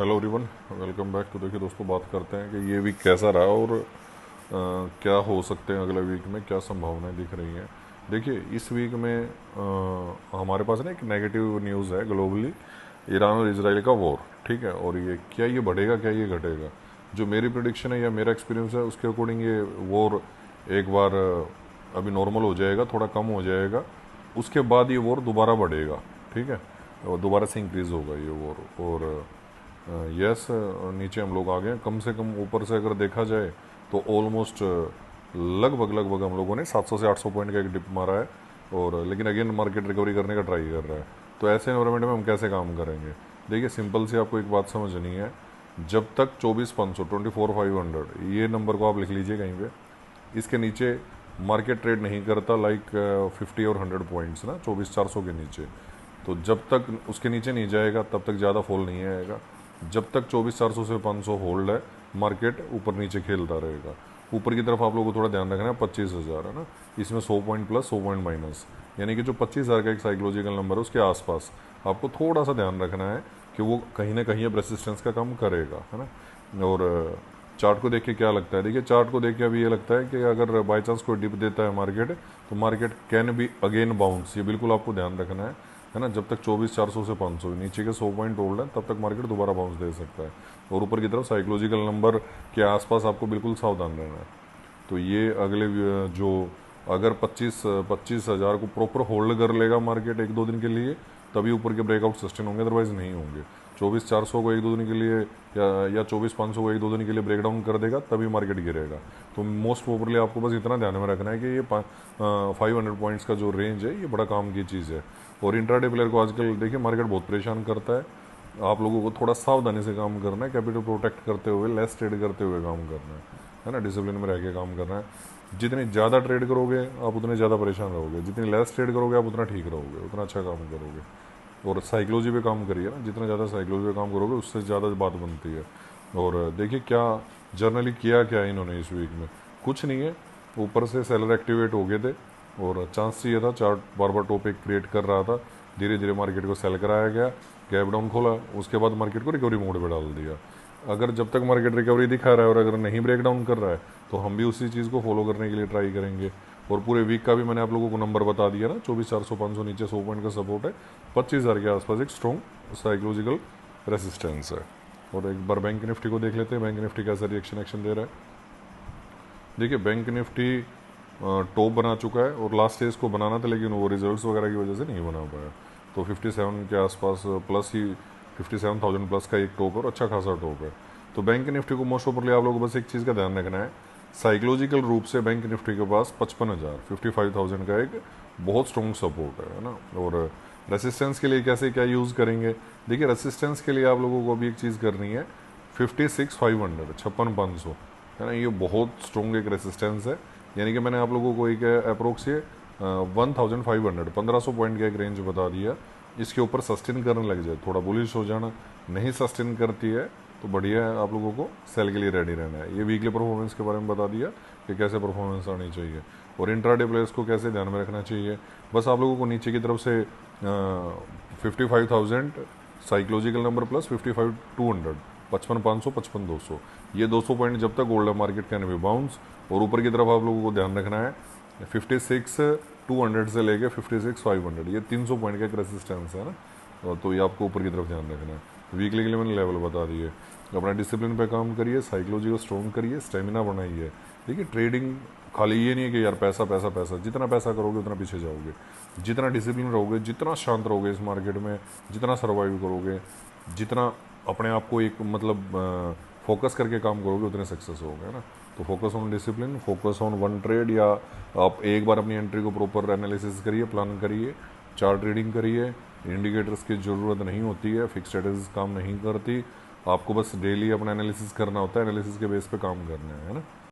Hello everyone, welcome back. तो देखिए दोस्तों, बात करते हैं कि ये वीक कैसा रहा और क्या हो सकते हैं अगले वीक में, क्या संभावनाएं दिख रही हैं। देखिए इस वीक में हमारे पास ना एक नेगेटिव न्यूज़ है ग्लोबली, ईरान और इसराइल का वॉर। ठीक है, और ये क्या ये बढ़ेगा, क्या ये घटेगा। जो मेरी प्रिडिक्शन है या मेरा एक्सपीरियंस है उसके अकॉर्डिंग ये वॉर एक बार अभी नॉर्मल हो जाएगा, थोड़ा कम हो जाएगा, उसके बाद ये वॉर दोबारा बढ़ेगा। ठीक है, और दोबारा से इंक्रीज होगा ये वॉर। और यस, नीचे हम लोग आ गए कम से कम। ऊपर से अगर देखा जाए तो ऑलमोस्ट लगभग लगभग हम लोगों ने 700 से 800 पॉइंट का एक डिप मारा है। और लेकिन अगेन मार्केट रिकवरी करने का ट्राई कर रहा है। तो ऐसे एनवायरमेंट में हम कैसे काम करेंगे। देखिए सिंपल सी आपको एक बात समझनी है। जब तक 24,500 24,500 ये नंबर को आप लिख लीजिए कहीं पे, इसके नीचे मार्केट ट्रेड नहीं करता। लाइक 50 और 100 पॉइंट्स ना, 24,400 के नीचे। तो जब तक उसके नीचे नहीं जाएगा तब तक ज़्यादा फॉल नहीं आएगा। जब तक 24,400 से 500 होल्ड है, मार्केट ऊपर नीचे खेलता रहेगा। ऊपर की तरफ आप लोगों को थोड़ा ध्यान रखना है, 25,000 है ना, इसमें 100 पॉइंट प्लस 100 पॉइंट माइनस, यानी कि जो 25,000 का एक साइकोलॉजिकल नंबर है उसके आसपास आपको थोड़ा सा ध्यान रखना है कि वो कहीं ना कहीं अब रेसिस्टेंस का काम करेगा, है ना। और चार्ट को देख के क्या लगता है, देखिए चार्ट को देख के अभी ये लगता है कि अगर बाई चांस कोई डिप देता है मार्केट, तो market can be again bounce. ये बिल्कुल आपको ध्यान रखना है ना। जब तक 24,400 से 500 नीचे के 100 पॉइंट होल्ड है तब तक मार्केट दोबारा बाउंस दे सकता है। और ऊपर की तरफ साइकोलॉजिकल नंबर के आसपास आपको बिल्कुल सावधान रहना है। तो ये अगले जो अगर 25,000 को प्रॉपर होल्ड कर लेगा मार्केट एक दो दिन के लिए, तभी ऊपर के ब्रेकआउट सस्टेन होंगे, अदरवाइज नहीं होंगे। 24,400 को एक दो दिन के लिए या 24,500 को एक दो दिन के लिए ब्रेक डाउन कर देगा तभी मार्केट गिरेगा। तो मोस्ट प्रोबेबली आपको बस इतना ध्यान में रखना है कि ये 500 पॉइंट्स का जो रेंज है ये बड़ा काम की चीज़ है। और इंट्राडे प्लेयर को आजकल देखिए मार्केट बहुत परेशान करता है। आप लोगों को थोड़ा सावधानी से काम करना है, कैपिटल प्रोटेक्ट करते हुए, लेस ट्रेड करते हुए काम करना है ना, डिसिप्लिन में रह के काम करना है। जितनी ज़्यादा ट्रेड करोगे आप उतने ज़्यादा परेशान रहोगे, जितनी लेस ट्रेड करोगे आप उतना ठीक रहोगे, उतना अच्छा काम करोगे। और साइकोलॉजी पे काम करिए ना, जितना ज़्यादा साइकोलॉजी पे काम करोगे उससे ज़्यादा बात बनती है। और देखिए क्या जर्नली किया क्या इन्होंने इस वीक में, कुछ नहीं है। ऊपर से सेलर एक्टिवेट हो गए थे और चांस चाहिए था, चार्ट बार बार टॉप एक क्रिएट कर रहा था, धीरे धीरे मार्केट को सेल कराया गया, गैप डाउन खोला, उसके बाद मार्केट को रिकवरी मोड पे डाल दिया। अगर जब तक मार्केट रिकवरी दिखा रहा है और अगर नहीं ब्रेक डाउन कर रहा है तो हम भी उसी चीज़ को फॉलो करने के लिए ट्राई करेंगे। और पूरे वीक का भी मैंने आप लोगों को नंबर बता दिया ना, 24,400 500 नीचे 100 पॉइंट का सपोर्ट है, 25,000 के आसपास एक स्ट्रॉन्ग साइकोलॉजिकल रेसिस्टेंस है। और एक बार बैंक निफ्टी को देख लेते हैं, बैंक निफ्टी कैसा रिएक्शन एक्शन दे रहा है। देखिए बैंक निफ्टी टॉप बना चुका है और लास्ट स्टेज को बनाना था, लेकिन वो रिजल्ट्स वगैरह की वजह से नहीं बना पाया। तो 57 के आसपास प्लस ही 57,000 प्लस का एक टॉप है और अच्छा खासा टॉप है। तो बैंक निफ्टी को मोस्ट ओपरली आप लोगों को बस एक चीज़ का ध्यान रखना है, साइकोलॉजिकल रूप से बैंक निफ्टी के पास 55,000 55,000 का एक बहुत स्ट्रॉन्ग सपोर्ट है ना। और रेसिस्टेंस के लिए कैसे क्या यूज़ करेंगे, देखिए रेसिस्टेंस के लिए आप लोगों को अभी एक चीज़ करनी है, 56,500 56,500 है ना, ये बहुत स्ट्रॉन्ग एक रेसिस्टेंस है। यानी कि मैंने आप लोगों को एक अप्रोक्स 1,500 1500 पॉइंट का एक रेंज बता दिया। इसके ऊपर सस्टेन करने लग जाए, थोड़ा बुलिश हो जाना, नहीं सस्टेन करती है तो बढ़िया है, आप लोगों को सेल के लिए रेडी रहना है। ये वीकली परफॉर्मेंस के बारे में बता दिया कि कैसे परफॉर्मेंस आनी चाहिए और इंट्राडे प्लेयर्स को कैसे ध्यान में रखना चाहिए। बस आप लोगों को नीचे की तरफ से 55,000 साइकोलॉजिकल नंबर प्लस 55,200 55,500 55,200, ये 200 पॉइंट जब तक gold market can be bounce. और ऊपर की तरफ आप लोगों को ध्यान रखना है 56,200 से लेके 56,500, ये 300 पॉइंट का एक रेसिस्टेंस है ना। तो ये आपको ऊपर की तरफ ध्यान रखना है। वीकली के लिए मैंने लेवल बता दिए। अपना डिसिप्लिन पे काम करिए, साइकोलॉजी को स्ट्रॉन्ग करिए, स्टेमिना बनाइए। देखिए ट्रेडिंग खाली ये नहीं है कि यार पैसा पैसा पैसा, जितना पैसा करोगे उतना पीछे जाओगे। जितना डिसिप्लिन रहोगे, जितना शांत रहोगे इस मार्केट में, जितना सर्वाइव करोगे, जितना अपने आप को एक मतलब फोकस करके काम करोगे, उतने सक्सेस होगे, है ना। तो focus on discipline, focus on one trade, या आप एक बार अपनी एंट्री को प्रॉपर एनालिसिस करिए, प्लान करिए, चार्ट रीडिंग करिए। इंडिकेटर्स की ज़रूरत नहीं होती है, फिक्स स्ट्रेटजीज काम नहीं करती। आपको बस डेली अपना एनालिसिस करना होता है, एनालिसिस के बेस पे काम करना है ना।